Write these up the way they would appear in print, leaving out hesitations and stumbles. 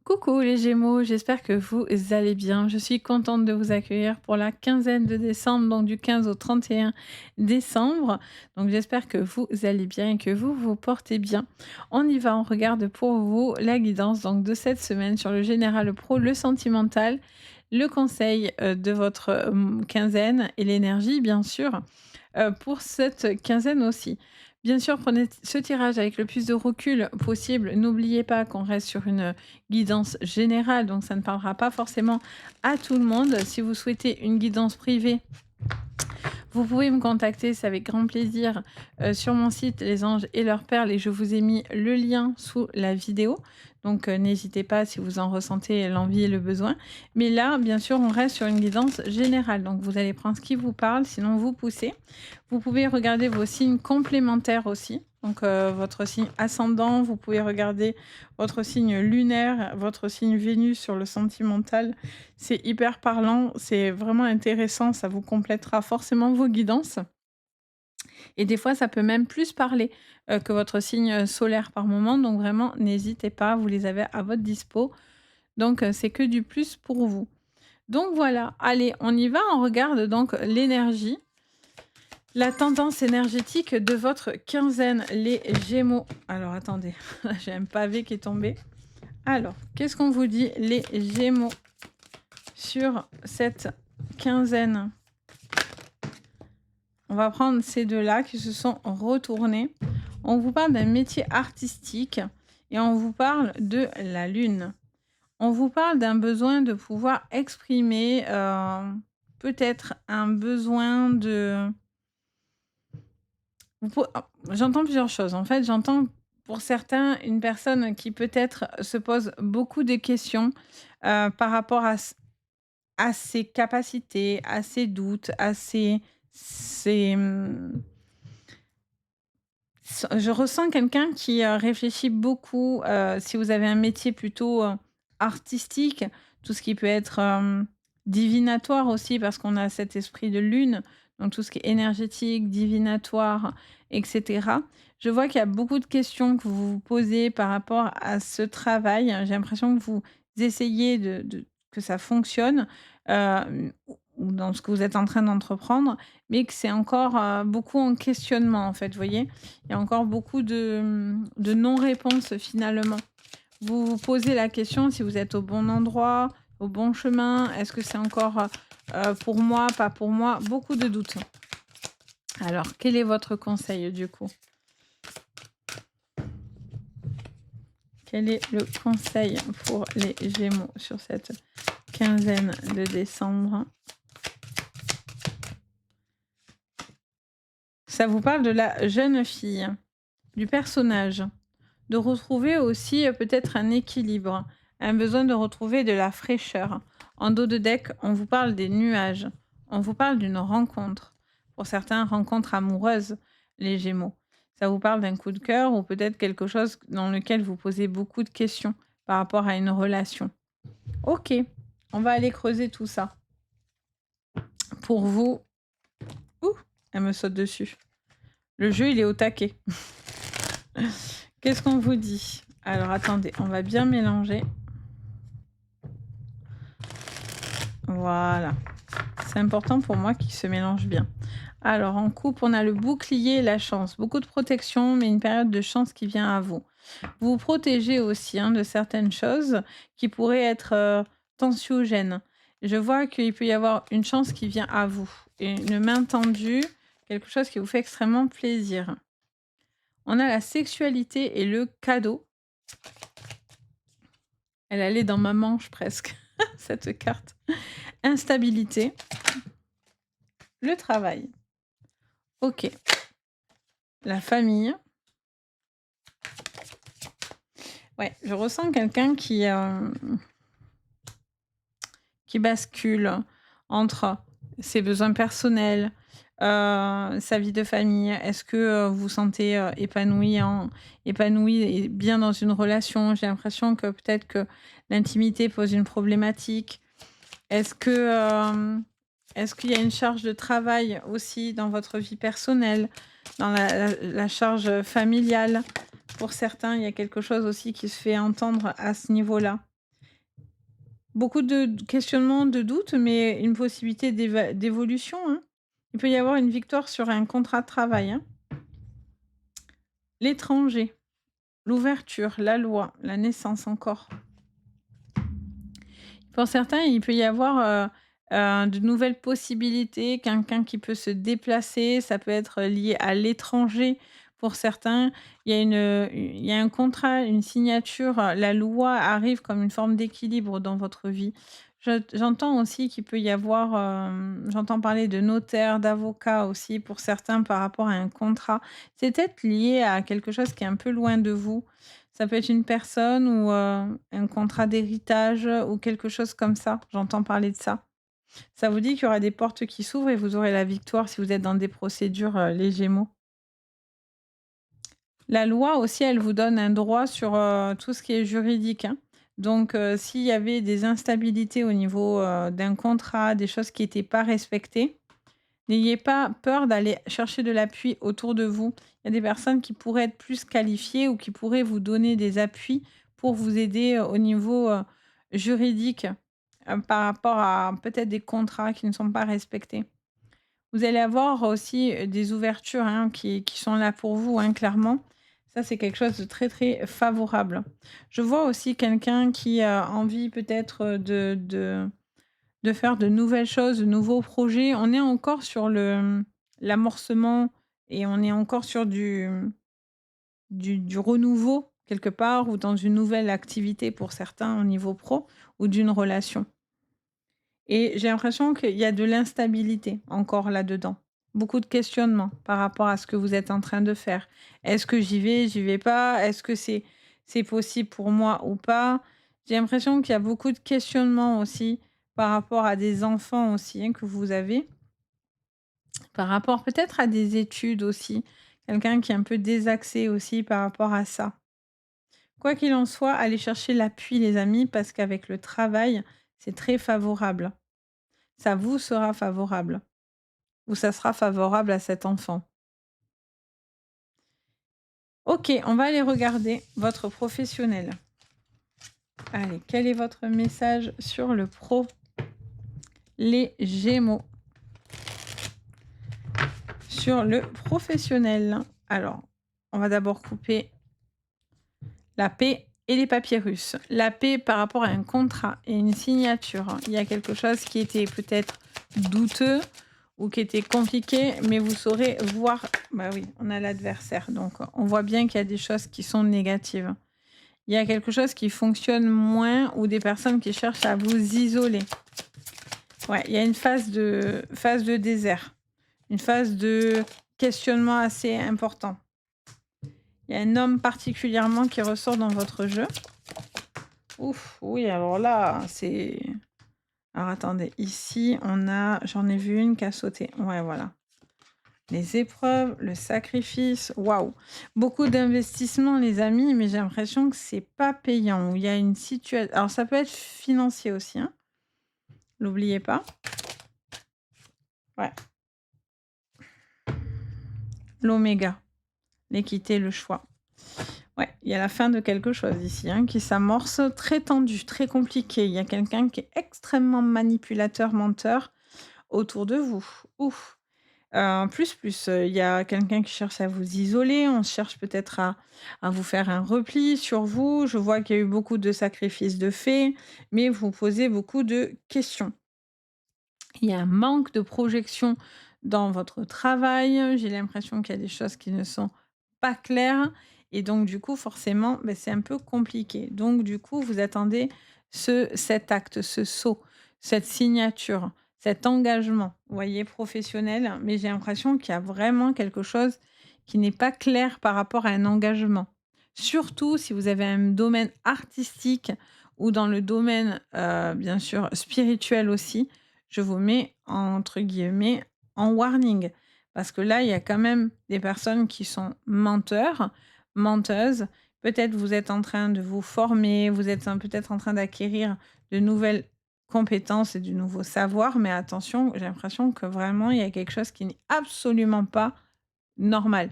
Coucou les Gémeaux, j'espère que vous allez bien. Je suis contente de vous accueillir pour la quinzaine de décembre, donc du 15 au 31 décembre. Donc j'espère que vous allez bien et que vous vous portez bien. On y va, on regarde pour vous la guidance donc de cette semaine sur le général pro, le sentimental, le conseil de votre quinzaine et l'énergie bien sûr pour cette quinzaine aussi. Bien sûr, prenez ce tirage avec le plus de recul possible. N'oubliez pas qu'on reste sur une guidance générale, donc ça ne parlera pas forcément à tout le monde. Si vous souhaitez une guidance privée, vous pouvez me contacter, c'est avec grand plaisir, sur mon site Les Anges et leurs perles et je vous ai mis le lien sous la vidéo. Donc n'hésitez pas si vous en ressentez l'envie et le besoin. Mais là, bien sûr, on reste sur une guidance générale. Donc vous allez prendre ce qui vous parle, sinon vous poussez. Vous pouvez regarder vos signes complémentaires aussi. Donc votre signe ascendant, vous pouvez regarder votre signe lunaire, votre signe Vénus sur le sentimental. C'est hyper parlant, c'est vraiment intéressant, ça vous complétera forcément vos guidances et des fois ça peut même plus parler, que votre signe, solaire par moment donc vraiment n'hésitez pas, vous les avez à votre dispo donc c'est que du plus pour vous. Donc voilà, allez, on y va, on regarde donc l'énergie, la tendance énergétique de votre quinzaine, les Gémeaux. Alors attendez, j'ai un pavé qui est tombé. Alors, qu'est-ce qu'on vous dit les Gémeaux sur cette quinzaine? On va prendre ces 2-là qui se sont retournés. On vous parle d'un métier artistique et on vous parle de la lune. On vous parle d'un besoin de pouvoir exprimer, peut-être un besoin de vous pou j'entends plusieurs choses. En fait, j'entends pour certains une personne qui peut-être se pose beaucoup de questions, par rapport à ses capacités, à ses doutes, à ses, je ressens quelqu'un qui, réfléchit beaucoup, si vous avez un métier plutôt, artistique, tout ce qui peut être, divinatoire aussi parce qu'on a cet esprit de lune, donc tout ce qui est énergétique, divinatoire et cetera. Je vois qu'il y a beaucoup de questions que vous vous posez par rapport à ce travail. J'ai l'impression que vous essayez de que ça fonctionne, ou dans ce que vous êtes en train d'entreprendre, mais que c'est encore, beaucoup en questionnement, en fait, vous voyez? Il y a encore beaucoup de non-réponses finalement. Vous vous posez la question si vous êtes au bon endroit, au bon chemin. Est-ce que c'est encore, pour moi, pas pour moi? Beaucoup de doutes. Alors, quel est votre conseil du coup? Quel est le conseil pour les Gémeaux sur cette quinzaine de décembre? Ça vous parle de la jeune fille, du personnage. De retrouver aussi, peut-être un équilibre, un besoin de retrouver de la fraîcheur. En dos de deck, on vous parle des nuages, on vous parle d'une rencontre. Pour certains, rencontre amoureuse, les Gémeaux. Ça vous parle d'un coup de cœur ou peut-être quelque chose dans lequel vous posez beaucoup de questions par rapport à une relation. OK, on va aller creuser tout ça. Pour vous ouh, elle me saute dessus. Le jeu, il est au taquet. Qu'est-ce qu'on vous dit? Alors attendez, on va bien mélanger. Voilà. C'est important pour moi qu'il se mélange bien. Alors en couple, on a le bouclier et la chance. Beaucoup de protection, mais une période de chance qui vient à vous. Vous vous protégez aussi, hein, de certaines choses qui pourraient être, tensiogènes. Je vois qu'il peut y avoir une chance qui vient à vous et une main tendue, quelque chose qui vous fait extrêmement plaisir. On a la sexualité et le cadeau. Elle allait dans ma manche presque, cette carte. Instabilité. Le travail. OK. La famille. Ouais, je ressens quelqu'un qui bascule entre ses besoins personnels, sa vie de famille. Est-ce que, vous vous sentez, épanoui et bien dans une relation? J'ai l'impression que peut-être que l'intimité pose une problématique. Est-ce que, est-ce qu'il y a une charge de travail aussi dans votre vie personnelle, dans la charge familiale? Pour certains, il y a quelque chose aussi qui se fait entendre à ce niveau-là. Beaucoup de questionnements, de doutes, mais une possibilité d'évolution, hein. Il peut y avoir une victoire sur un contrat de travail, hein. L'étranger, l'ouverture, la loi, la naissance encore. Pour certains, il peut y avoir, de nouvelles possibilités, quelqu'un qui peut se déplacer, ça peut être lié à l'étranger. Pour certains, il y a un contrat, une signature, la loi arrive comme une forme d'équilibre dans votre vie. J'entends aussi qu'il peut y avoir, j'entends parler de notaire, d'avocat aussi pour certains par rapport à un contrat. C'est peut-être lié à quelque chose qui est un peu loin de vous. Ça peut être une personne ou, un contrat d'héritage, ou quelque chose comme ça. J'entends parler de ça. Ça vous dit qu'il y aura des portes qui s'ouvrent et vous aurez la victoire si vous êtes dans des procédures, les Gémeaux. La loi aussi, elle vous donne un droit sur, tout ce qui est juridique, hein. Donc, s'il y avait des instabilités au niveau, d'un contrat, des choses qui étaient pas respectées, n'ayez pas peur d'aller chercher de l'appui autour de vous. Il y a des personnes qui pourraient être plus qualifiées ou qui pourraient vous donner des appuis pour vous aider, au niveau, juridique, par rapport à peut-être des contrats qui ne sont pas respectés. Vous allez avoir aussi, des ouvertures, hein, qui sont là pour vous, hein, clairement. Ça, c'est quelque chose de très, très favorable. Je vois aussi quelqu'un qui a envie peut-être, de faire de nouvelles choses, de nouveaux projets. On est encore sur l'amorcement et on est encore sur du renouveau quelque part ou dans une nouvelle activité pour certains au niveau pro ou d'une relation. Et j'ai l'impression qu'il y a de l'instabilité encore là-dedans. Beaucoup de questionnements par rapport à ce que vous êtes en train de faire. Est-ce que j'y vais, j'y vais pas? Est-ce que c'est possible pour moi ou pas? J'ai l'impression qu'il y a beaucoup de questionnements aussi par rapport à des enfants aussi, hein, que vous avez, par rapport peut-être à des études aussi. Quelqu'un qui est un peu désaxé aussi par rapport à ça. Quoi qu'il en soit, allez chercher l'appui les amis parce qu'avec le travail, c'est très favorable. Ça vous sera favorable. Ou ça sera favorable à cet enfant. OK, on va aller regarder votre professionnel. Allez, quel est votre message sur le pro? Les Gémeaux. Sur le professionnel. Alors, on va d'abord couper la paix et les papyrus. La paix par rapport à un contrat et une signature. Il y a quelque chose qui était peut-être douteux ou qui était compliqué, mais vous saurez voir. Bah oui, on a l'adversaire, donc on voit bien qu'il y a des choses qui sont négatives. Il y a quelque chose qui fonctionne moins ou des personnes qui cherchent à vous isoler. Ouais, il y a une phase de désert, une phase de questionnement assez important. Il y a un homme particulièrement qui ressort dans votre jeu. Ouf, oui, alors là, c'est... Alors attendez, ici, j'en ai vu une qui a sauté. Ouais, voilà. Les épreuves, le sacrifice, waouh! Beaucoup d'investissements, les amis, mais j'ai l'impression que c'est pas payant. Où il y a une situation. Alors, ça peut être financier aussi, hein. N'oubliez pas. Ouais. L'oméga, l'équité, le choix. Ouais, il y a la fin de quelque chose ici, hein, qui s'amorce, très tendu, très compliqué. Il y a quelqu'un qui est extrêmement manipulateur, menteur autour de vous. Ouf! Il y a quelqu'un qui cherche à vous isoler, on cherche peut-être à vous faire un repli sur vous. Je vois qu'il y a eu beaucoup de sacrifices de faits, mais vous posez beaucoup de questions. Il y a un manque de projection dans votre travail. J'ai l'impression qu'il y a des choses qui ne sont pas claires et donc du coup, forcément, beh, c'est un peu compliqué. Donc du coup, vous attendez cet acte, ce saut, cette signature, cet engagement, vous voyez, professionnel, mais j'ai l'impression qu'il y a vraiment quelque chose qui n'est pas clair par rapport à un engagement. Surtout si vous avez un domaine artistique ou dans le domaine, bien sûr, spirituel aussi, je vous mets entre guillemets en warning. Parce que là, il y a quand même des personnes qui sont menteurs, menteuses. Peut-être vous êtes en train de vous former, vous êtes peut-être en train d'acquérir de nouvelles compétences et du nouveau savoir, mais attention, j'ai l'impression que vraiment il y a quelque chose qui n'est absolument pas normal.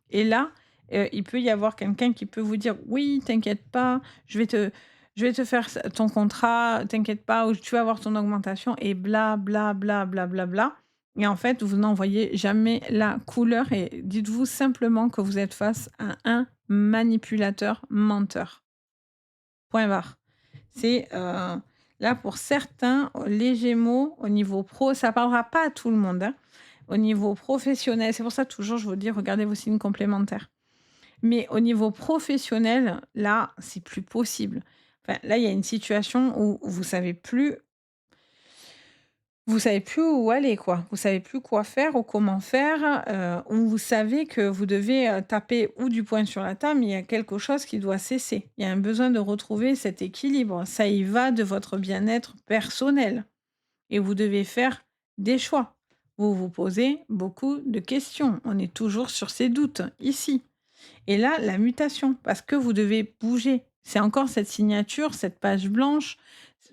Et là, il peut y avoir quelqu'un qui peut vous dire: «Oui, t'inquiète pas, je vais te je vais te faire ton contrat, t'inquiète pas, ou tu vas avoir ton augmentation et bla bla bla bla bla bla. Et en fait, vous n'envoyez jamais la couleur et dites-vous simplement que vous êtes face à un manipulateur menteur. Point barre. C'est, là pour certains, les Gémeaux au niveau pro, ça parlera pas à tout le monde, hein. Au niveau professionnel, c'est pour ça toujours je vous dis regardez vos signes complémentaires. Mais au niveau professionnel, là, c'est plus possible. Enfin, là, il y a une situation où vous savez plus où aller, quoi. Vous savez plus quoi faire ou comment faire, où vous savez que vous devez, taper ou du poing sur la table, mais il y a quelque chose qui doit cesser. Il y a un besoin de retrouver cet équilibre. Ça y va de votre bien-être personnel et vous devez faire des choix. Vous vous posez beaucoup de questions. On est toujours sur ces doutes ici. Et là, la mutation, parce que vous devez bouger. C'est encore cette signature, cette page blanche.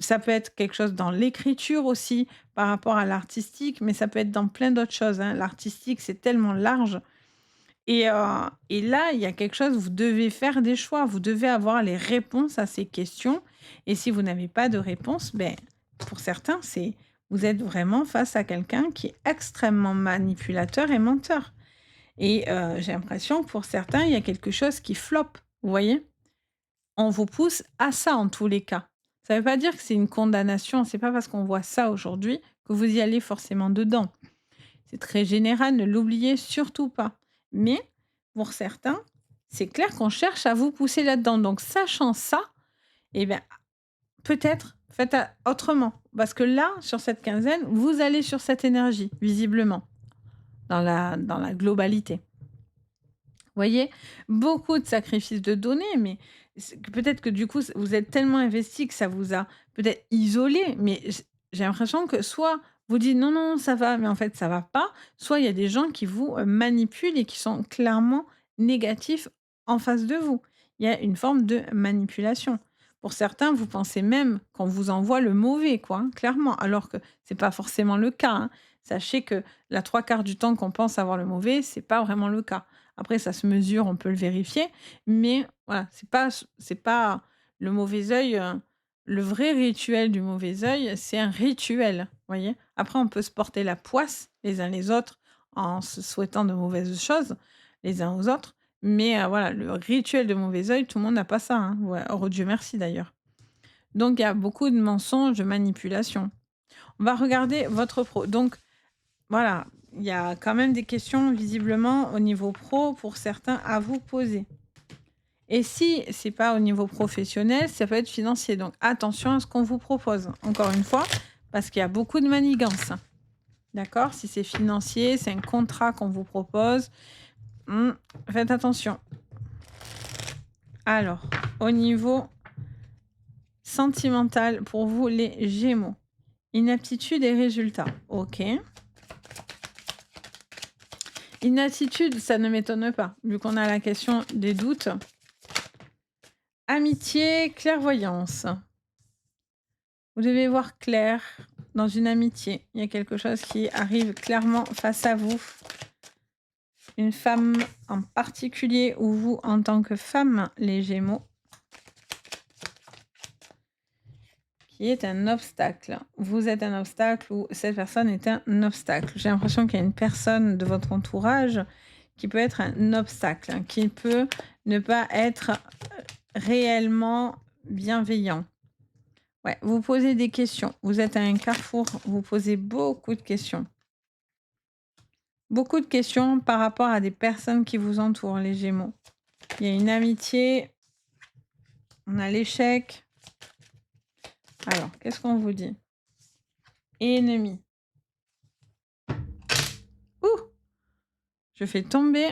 Ça peut être quelque chose dans l'écriture aussi, par rapport à l'artistique, mais ça peut être dans plein d'autres choses, hein. L'artistique, c'est tellement large. Et là, il y a quelque chose, vous devez faire des choix, vous devez avoir les réponses à ces questions. Et si vous n'avez pas de réponse, ben, pour certains, vous êtes vraiment face à quelqu'un qui est extrêmement manipulateur et menteur. Et j'ai l'impression que pour certains, il y a quelque chose qui floppe, vous voyez? On vous pousse à ça en tous les cas. Ça ne veut pas dire que c'est une condamnation, c'est pas parce qu'on voit ça aujourd'hui que vous y allez forcément dedans. C'est très général, ne l'oubliez surtout pas. Mais pour certains, c'est clair qu'on cherche à vous pousser là-dedans. Donc sachant ça, eh bien, peut-être faites autrement. Parce que là, sur cette quinzaine, vous allez sur cette énergie, visiblement, dans la globalité. Voyez? Beaucoup de sacrifices de données, mais peut-être que du coup, vous êtes tellement investi que ça vous a peut-être isolé, mais j'ai l'impression que soit vous dites: «Non, non, ça va», mais en fait ça va pas, soit il y a des gens qui vous, manipulent et qui sont clairement négatifs en face de vous. Il y a une forme de manipulation. Pour certains, vous pensez même qu'on vous envoie le mauvais quoi, hein, clairement, alors que c'est pas forcément le cas, hein. Sachez que la 3/4 du temps qu'on pense avoir le mauvais, c'est pas vraiment le cas. Après, ça se mesure, on peut le vérifier, mais voilà, c'est pas le mauvais œil, le vrai rituel du mauvais œil, c'est un rituel, voyez? Après, on peut se porter la poisse les uns les autres en se souhaitant de mauvaises choses les uns aux autres, mais voilà, le rituel de mauvais œil, tout le monde n'a pas ça, hein. Ouais, heureux Dieu merci d'ailleurs. Donc il y a beaucoup de mensonges, de manipulations. On va regarder votre pro. Donc voilà, il y a quand même des questions visiblement au niveau pro pour certains à vous poser. Et si c'est pas au niveau professionnel, ça peut être financier. Donc attention à ce qu'on vous propose. Encore une fois, parce qu'il y a beaucoup de manigances. D'accord? Si c'est financier, c'est un contrat qu'on vous propose. hmm, Faites attention. Alors, au niveau sentimental, pour vous, les Gémeaux. Inaptitude et résultat. Ok. Inattitude, ça ne m'étonne pas, vu qu'on a la question des doutes. Amitié, clairvoyance. Vous devez voir clair dans une amitié. Il y a quelque chose qui arrive clairement face à vous. Une femme en particulier, ou vous en tant que femme, les Gémeaux, qui est un obstacle. Vous êtes un obstacle ou cette personne est un obstacle. J'ai l'impression qu'il y a une personne de votre entourage qui peut être un obstacle, hein, qui peut ne pas être réellement bienveillant. Ouais, vous posez des questions. Vous êtes à un carrefour, vous posez beaucoup de questions. Beaucoup de questions par rapport à des personnes qui vous entourent, les Gémeaux. Il y a une amitié, on a l'échec. Alors, qu'est-ce qu'on vous dit? Ennemi. Ouh! Je fais tomber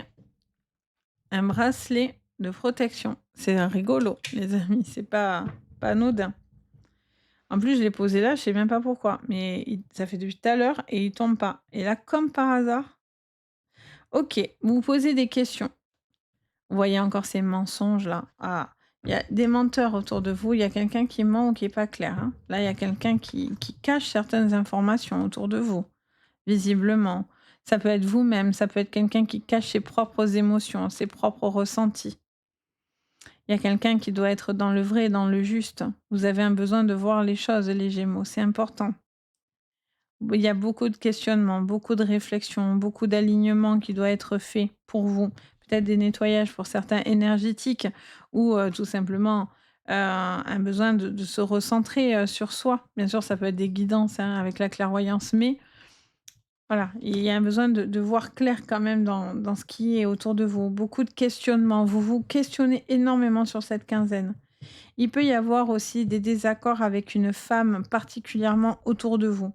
un bracelet de protection. C'est rigolo, les amis, c'est pas anodin. En plus, je l'ai posé là, je sais même pas pourquoi, mais ça fait depuis tout à l'heure et il tombe pas. Et là, comme par hasard, ok, vous vous posez des questions. Vous voyez encore ces mensonges-là. Ah, il y a des menteurs autour de vous, il y a quelqu'un qui ment ou qui est pas clair, hein. Là, il y a quelqu'un qui cache certaines informations autour de vous, visiblement. Ça peut être vous-même, ça peut être quelqu'un qui cache ses propres émotions, ses propres ressentis. Il y a quelqu'un qui doit être dans le vrai, dans le juste. Vous avez un besoin de voir les choses, les Gémeaux, c'est important. Il y a beaucoup de questionnements, beaucoup de réflexions, beaucoup d'alignements qui doit être fait pour vous. Peut-être des nettoyages pour certains énergétiques ou tout simplement un besoin de se recentrer sur soi. Bien sûr, ça peut être des guidances hein, avec la clairvoyance, mais voilà, il y a un besoin de voir clair quand même dans ce qui est autour de vous. Beaucoup de questionnements. Vous vous questionnez énormément sur cette quinzaine. Il peut y avoir aussi des désaccords avec une femme particulièrement autour de vous.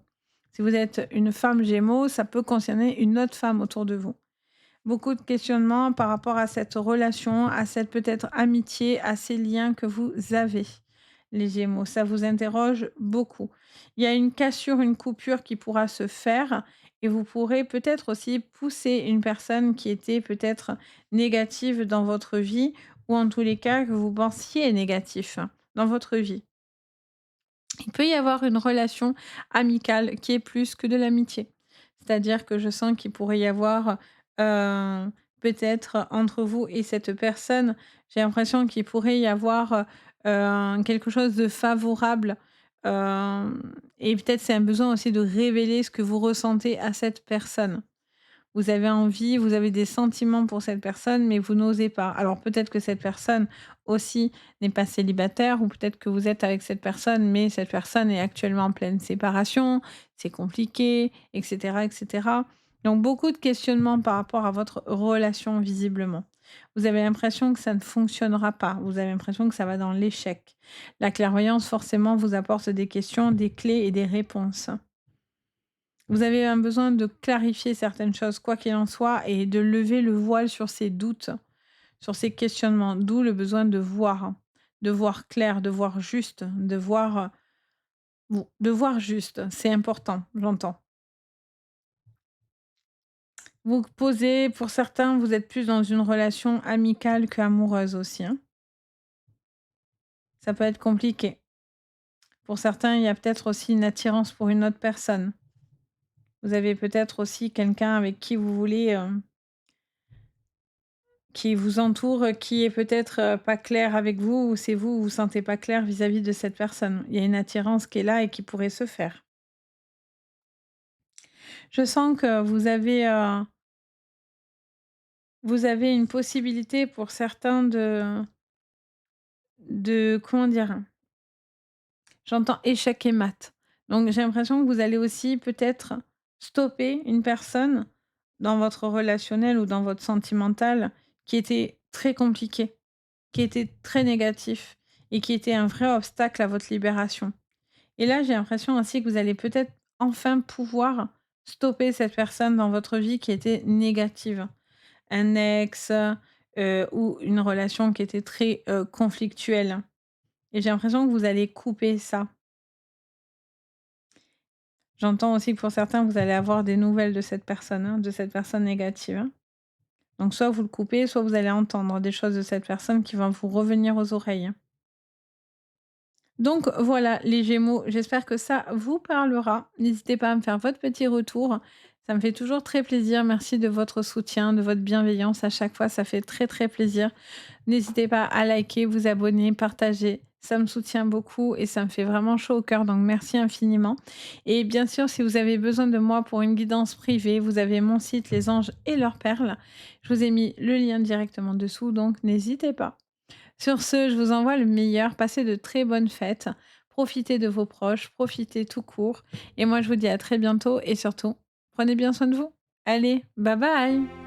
Si vous êtes une femme Gémeaux, ça peut concerner une autre femme autour de vous. Beaucoup de questionnements par rapport à cette relation, à cette peut-être amitié, à ces liens que vous avez, les Gémeaux. Ça vous interroge beaucoup. Il y a une cassure, une coupure qui pourra se faire et vous pourrez peut-être aussi pousser une personne qui était peut-être négative dans votre vie ou en tous les cas que vous pensiez négatif dans votre vie. Il peut y avoir une relation amicale qui est plus que de l'amitié. C'est-à-dire que je sens qu'il pourrait y avoir, peut-être entre vous et cette personne, j'ai l'impression qu'il pourrait y avoir, quelque chose de favorable, et peut-être c'est un besoin aussi de révéler ce que vous ressentez à cette personne. Vous avez envie, vous avez des sentiments pour cette personne, mais vous n'osez pas. Alors peut-être que cette personne aussi n'est pas célibataire ou peut-être que vous êtes avec cette personne, mais cette personne est actuellement en pleine séparation, c'est compliqué, et cetera, et cetera. Donc beaucoup de questionnements par rapport à votre relation visiblement. Vous avez l'impression que ça ne fonctionnera pas, vous avez l'impression que ça va dans l'échec. La clairvoyance forcément vous apporte des questions, des clés et des réponses. Vous avez un besoin de clarifier certaines choses, quoi qu'il en soit, et de lever le voile sur ces doutes, sur ces questionnements. D'où le besoin de voir clair, de voir juste, de voir juste. C'est important, j'entends. Vous posez, pour certains, vous êtes plus dans une relation amicale qu'amoureuse aussi, hein. Ça peut être compliqué. Pour certains, il y a peut-être aussi une attirance pour une autre personne. Vous avez peut-être aussi quelqu'un avec qui vous voulez, qui vous entoure, qui est peut-être, pas clair avec vous ou c'est vous, vous vous sentez pas clair vis-à-vis de cette personne. Il y a une attirance qui est là et qui pourrait se faire. Je sens que vous avez une possibilité pour certains de comment dire? J'entends échec et mat. Donc j'ai l'impression que vous allez aussi peut-être stopper une personne dans votre relationnel ou dans votre sentimental qui était très compliqué, qui était très négatif et qui était un vrai obstacle à votre libération. Et là, j'ai l'impression aussi que vous allez peut-être enfin pouvoir stopper cette personne dans votre vie qui était négative. Un ex, ou une relation qui était très, conflictuelle. Et j'ai l'impression que vous allez couper ça. J'entends aussi que pour certains, vous allez avoir des nouvelles de cette personne négative, hein. Donc soit vous le coupez, soit vous allez entendre des choses de cette personne qui vont vous revenir aux oreilles, hein. Donc voilà les Gémeaux, j'espère que ça vous parlera. N'hésitez pas à me faire votre petit retour. Ça me fait toujours très plaisir. Merci de votre soutien, de votre bienveillance à chaque fois, ça fait très, très plaisir. N'hésitez pas à liker, vous abonner, partager. Ça me soutient beaucoup et ça me fait vraiment chaud au cœur, donc merci infiniment. Et bien sûr, si vous avez besoin de moi pour une guidance privée, vous avez mon site Les Anges et leurs perles. Je vous ai mis le lien directement dessous, donc n'hésitez pas. Sur ce, je vous envoie le meilleur. Passez de très bonnes fêtes. Profitez de vos proches, profitez tout court. Et moi, je vous dis à très bientôt et surtout, prenez bien soin de vous. Allez, bye bye!